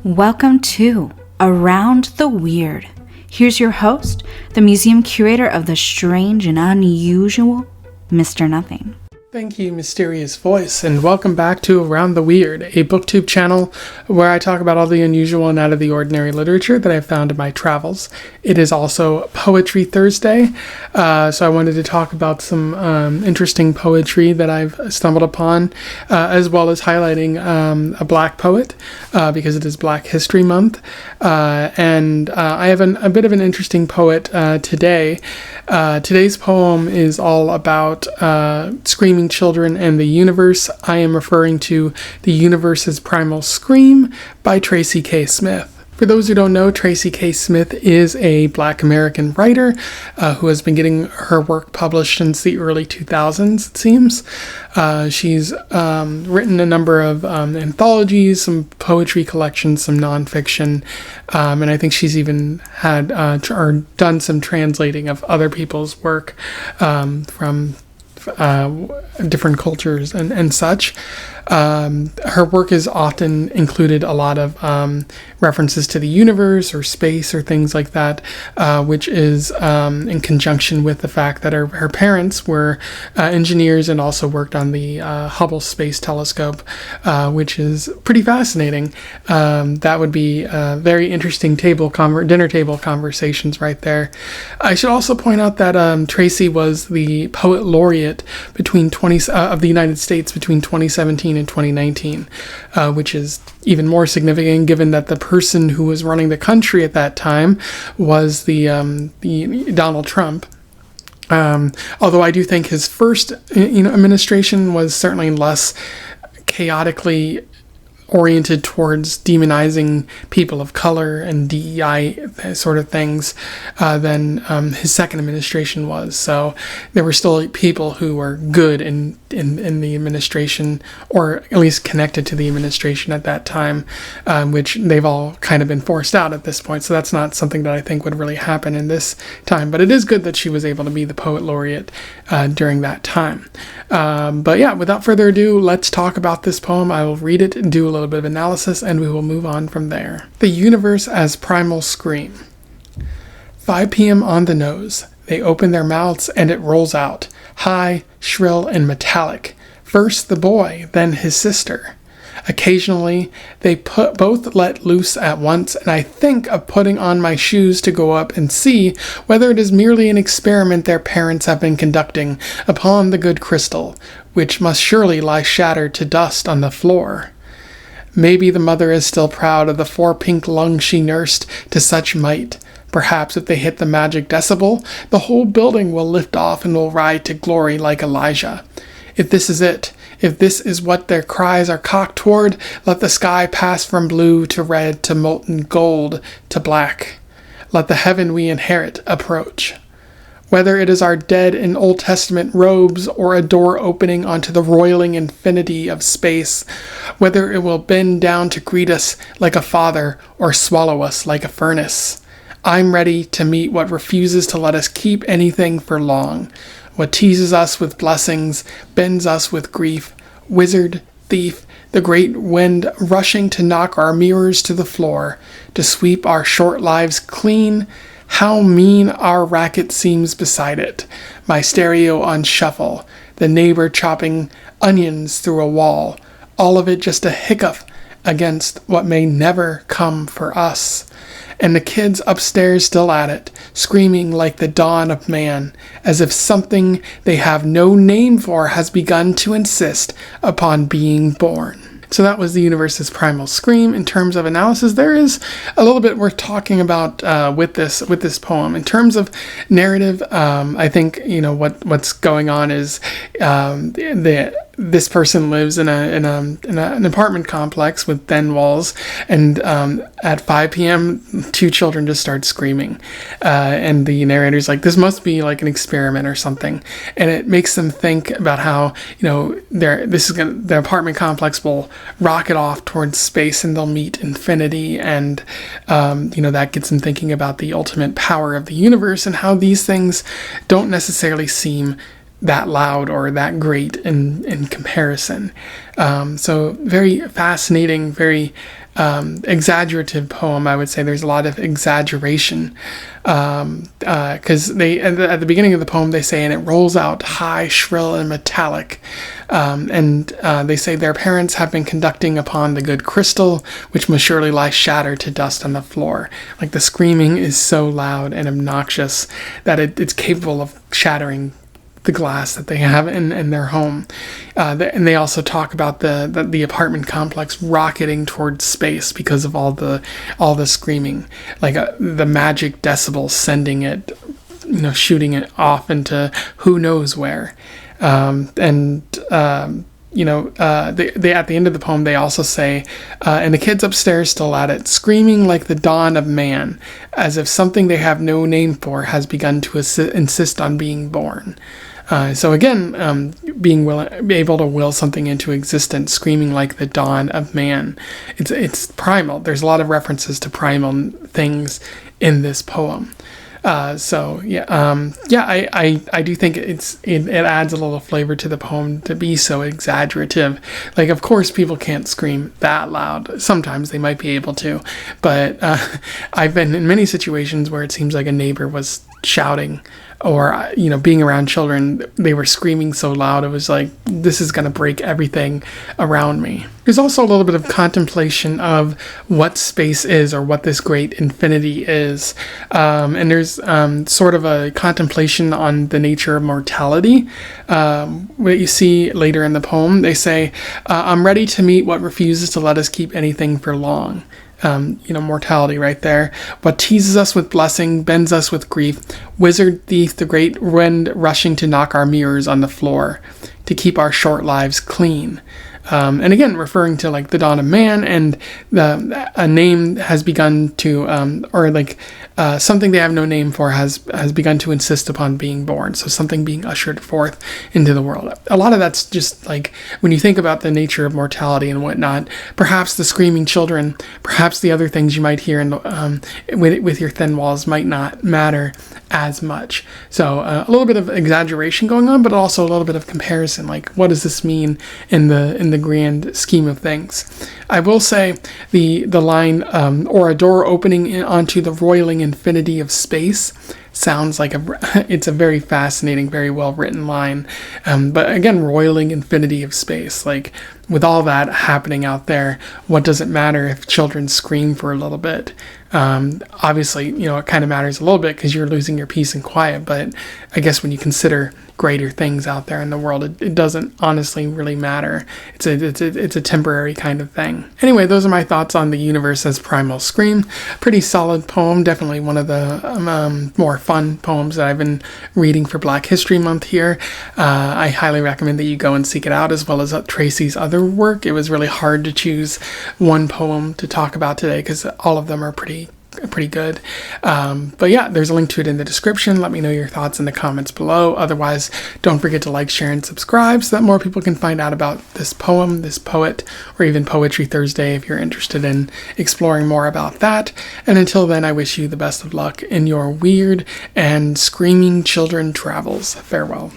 Welcome to Around the Weird. Here's your host, the museum curator of the strange and unusual, Mr. Nothing. Thank you, mysterious voice, and welcome back to Around the Weird, a booktube channel where I talk about all the unusual and out of the ordinary literature that I've found in my travels. It is also Poetry Thursday, so I wanted to talk about some interesting poetry that I've stumbled upon, as well as highlighting a Black poet, because it is Black History Month, and I have a bit of an interesting poet today. Today's poem is all about screaming children and the universe. I am referring to The Universe's Primal Scream by Tracy K. Smith. For those who don't know, Tracy K. Smith is a Black American writer who has been getting her work published since the early 2000s, it seems. She's written a number of anthologies, some poetry collections, some nonfiction, and I think she's even had or done some translating of other people's work from different cultures and such. Her work has often included a lot of references to the universe or space or things like that, which is in conjunction with the fact that her parents were engineers and also worked on the Hubble Space Telescope, which is pretty fascinating. That would be very interesting dinner table conversations right there. I should also point out that Tracy was the poet laureate of the United States between 2017 and 2019, which is even more significant given that the person who was running the country at that time was the Donald Trump. Although I do think his first administration was certainly less chaotically oriented towards demonizing people of color and DEI sort of things than his second administration was. So there were still people who were good in the administration, or at least connected to the administration at that time, which they've all kind of been forced out at this point. So that's not something that I think would really happen in this time. But it is good that she was able to be the poet laureate during that time. But yeah, without further ado, let's talk about this poem. I will read it and do a little bit of analysis, and we will move on from there. The Universe as Primal Scream. 5 p.m. on the nose. They open their mouths and it rolls out, high, shrill, and metallic. First the boy, then his sister. Occasionally, they both let loose at once, and I think of putting on my shoes to go up and see whether it is merely an experiment their parents have been conducting upon the good crystal, which must surely lie shattered to dust on the floor. Maybe the mother is still proud of the 4 pink lungs she nursed to such might. Perhaps if they hit the magic decibel, the whole building will lift off and will ride to glory like Elijah. If this is it, if this is what their cries are cocked toward, let the sky pass from blue to red to molten gold to black. Let the heaven we inherit approach. Whether it is our dead in Old Testament robes or a door opening onto the roiling infinity of space, whether it will bend down to greet us like a father or swallow us like a furnace, I'm ready to meet what refuses to let us keep anything for long, what teases us with blessings, bends us with grief, wizard, thief, the great wind rushing to knock our mirrors to the floor, to sweep our short lives clean. How mean our racket seems beside it, my stereo on shuffle, the neighbor chopping onions through a wall, all of it just a hiccup against what may never come for us. And the kids upstairs still at it, screaming like the dawn of man, as if something they have no name for has begun to insist upon being born. So that was The Universe's Primal Scream. In terms of analysis, there is a little bit worth talking about with this poem. In terms of narrative, I think what's going on is this person lives in an apartment complex with thin walls, and at 5 p.m. 2 children just start screaming, and the narrator's like, this must be like an experiment or something, and it makes them think about how the apartment complex will rocket off towards space and they'll meet infinity, and that gets them thinking about the ultimate power of the universe and how these things don't necessarily seem that loud or that great in comparison. So very fascinating, very exaggerative poem. I would say there's a lot of exaggeration, because they at the beginning of the poem they say, and it rolls out high, shrill, and metallic, and they say their parents have been conducting upon the good crystal, which must surely lie shattered to dust on the floor. Like the screaming is so loud and obnoxious that it's capable of shattering the glass that they have in their home. And they also talk about the apartment complex rocketing towards space because of all the screaming, like the magic decibels sending it, shooting it off into who knows where. They at the end of the poem they also say, and the kids upstairs still at it, screaming like the dawn of man, as if something they have no name for has begun to insist on being born. So again, being able to will something into existence, screaming like the dawn of man. It's primal. There's a lot of references to primal things in this poem. I do think it adds a little flavor to the poem to be so exaggerative. Like, of course, people can't scream that loud. Sometimes they might be able to, but I've been in many situations where it seems like a neighbor was shouting, or being around children, they were screaming so loud it was like, this is going to break everything around me. There's also a little bit of contemplation of what space is, or what this great infinity is, and there's sort of a contemplation on the nature of mortality. What you see later in the poem, they say, I'm ready to meet what refuses to let us keep anything for long. Mortality right there. What teases us with blessing, bends us with grief, wizard thief the great wind rushing to knock our mirrors on the floor, to keep our short lives clean. And again, referring to like the dawn of man, and a name has begun to, something they have no name for has begun to insist upon being born. So something being ushered forth into the world. A lot of that's just like, when you think about the nature of mortality and whatnot, perhaps the screaming children, perhaps the other things you might hear with your thin walls might not matter as much. So a little bit of exaggeration going on, but also a little bit of comparison. Like, what does this mean in the grand scheme of things? I will say the line, or a door opening onto the roiling infinity of space, sounds like it's a very fascinating, very well written line. But again, roiling infinity of space, like with all that happening out there, what does it matter if children scream for a little bit? Obviously, it kind of matters a little bit because you're losing your peace and quiet, but I guess when you consider greater things out there in the world, it doesn't honestly really matter. It's a temporary kind of thing. Anyway, those are my thoughts on The Universe as Primal Scream. Pretty solid poem, definitely one of the more fun poems that I've been reading for Black History Month here. I highly recommend that you go and seek it out, as well as Tracy's other work. It was really hard to choose one poem to talk about today because all of them are pretty good. But yeah, there's a link to it in the description. Let me know your thoughts in the comments below. Otherwise, don't forget to like, share, and subscribe so that more people can find out about this poem, this poet, or even Poetry Thursday if you're interested in exploring more about that. And until then, I wish you the best of luck in your weird and screaming children travels. Farewell.